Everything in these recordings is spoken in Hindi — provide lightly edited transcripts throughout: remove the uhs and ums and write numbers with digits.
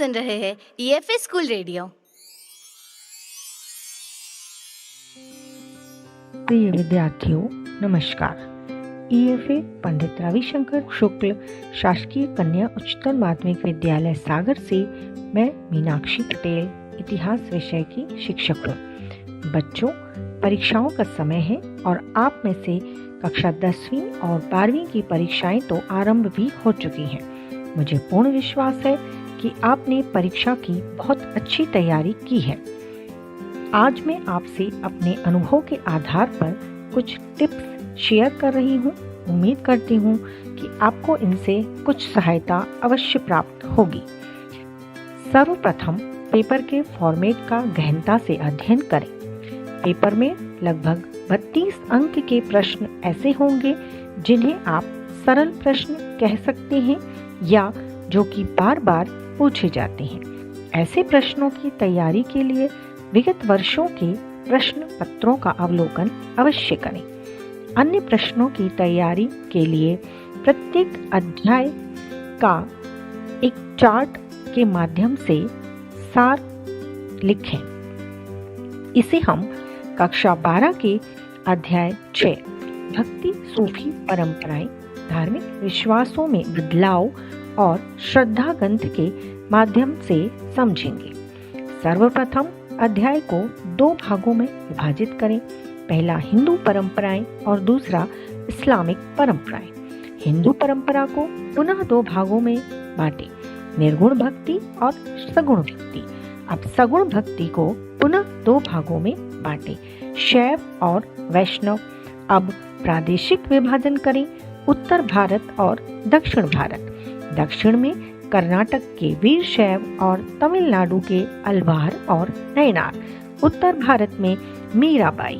सुन रहे हैं ईएफए स्कूल रेडियो। प्रिय विद्यार्थियों, नमस्कार। ईएफए पंडित रविशंकर शुक्ल शासकीय कन्या उच्चतर माध्यमिक विद्यालय सागर से मैं मीनाक्षी पटेल इतिहास विषय की शिक्षक हूँ। बच्चों, परीक्षाओं का समय है और आप में से कक्षा 10वीं और 12वीं की परीक्षाएं तो आरंभ भी हो चुकी हैं। मुझे पूर्ण विश्वास है कि आपने परीक्षा की बहुत अच्छी तैयारी की है। आज मैं आपसे अपने अनुभव के आधार पर कुछ टिप्स शेयर कर रही हूँ। उम्मीद करती हूँ कि आपको इनसे कुछ सहायता अवश्य प्राप्त होगी। सर्वप्रथम पेपर के फॉर्मेट का गहनता से अध्ययन करें। पेपर में लगभग 32 अंक के प्रश्न ऐसे होंगे जिन्हें आप सरल प्रश्न कह सकते हैं या जो कि बार बार पूछे जाते हैं। ऐसे प्रश्नों की तैयारी के लिए विगत वर्षों के प्रश्न पत्रों का अवलोकन अवश्य करें। अन्य प्रश्नों की तैयारी के लिए प्रत्येक अध्याय का एक चार्ट के माध्यम से सार लिखें। इसे हम कक्षा 12 के अध्याय 6 भक्ति सूफी परंपराएं, धार्मिक विश्वासों में बदलाव और श्रद्धा ग्रंथ के माध्यम से समझेंगे। सर्वप्रथम अध्याय को 2 भागों में विभाजित करें। पहला हिंदू परंपराएं और दूसरा इस्लामिक परंपराएं। हिंदू परंपरा को पुनः 2 भागों में बांटें, निर्गुण भक्ति और सगुण भक्ति। अब सगुण भक्ति को पुनः 2 भागों में बांटें, शैव और वैष्णव। अब प्रादेशिक विभाजन करें, उत्तर भारत और दक्षिण भारत। दक्षिण में कर्नाटक के वीर शैव और तमिलनाडु के अलवार और नयनार। उत्तर भारत में मीराबाई।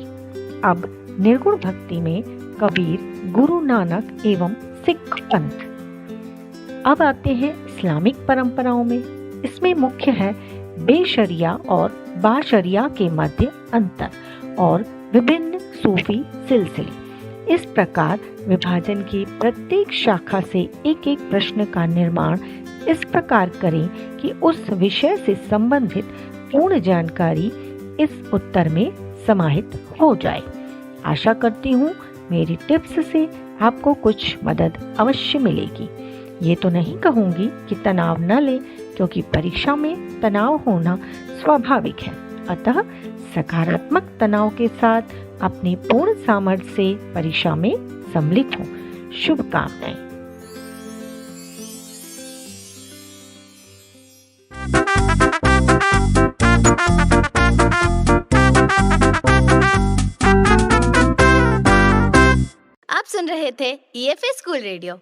अब निर्गुण भक्ति में कबीर, गुरु नानक एवं सिख पंथ। अब आते हैं इस्लामिक परंपराओं में। इसमें मुख्य है बेशरिया और बाशरिया के मध्य अंतर और विभिन्न सूफी सिलसिले। इस प्रकार विभाजन की प्रत्येक शाखा से एक एक प्रश्न का निर्माण इस प्रकार करें कि उस विषय से संबंधित पूर्ण जानकारी इस उत्तर में समाहित हो जाए। आशा करती हूँ मेरी टिप्स से आपको कुछ मदद अवश्य मिलेगी। ये तो नहीं कहूँगी कि तनाव न लें, क्योंकि परीक्षा में तनाव होना स्वाभाविक है। अतः सकारात्मक तनाव के साथ अपनी पूर्ण सामर्थ्य से परीक्षा में सम्मिलित हों। शुभकामनाएं। आप सुन रहे थे ईएफए स्कूल रेडियो।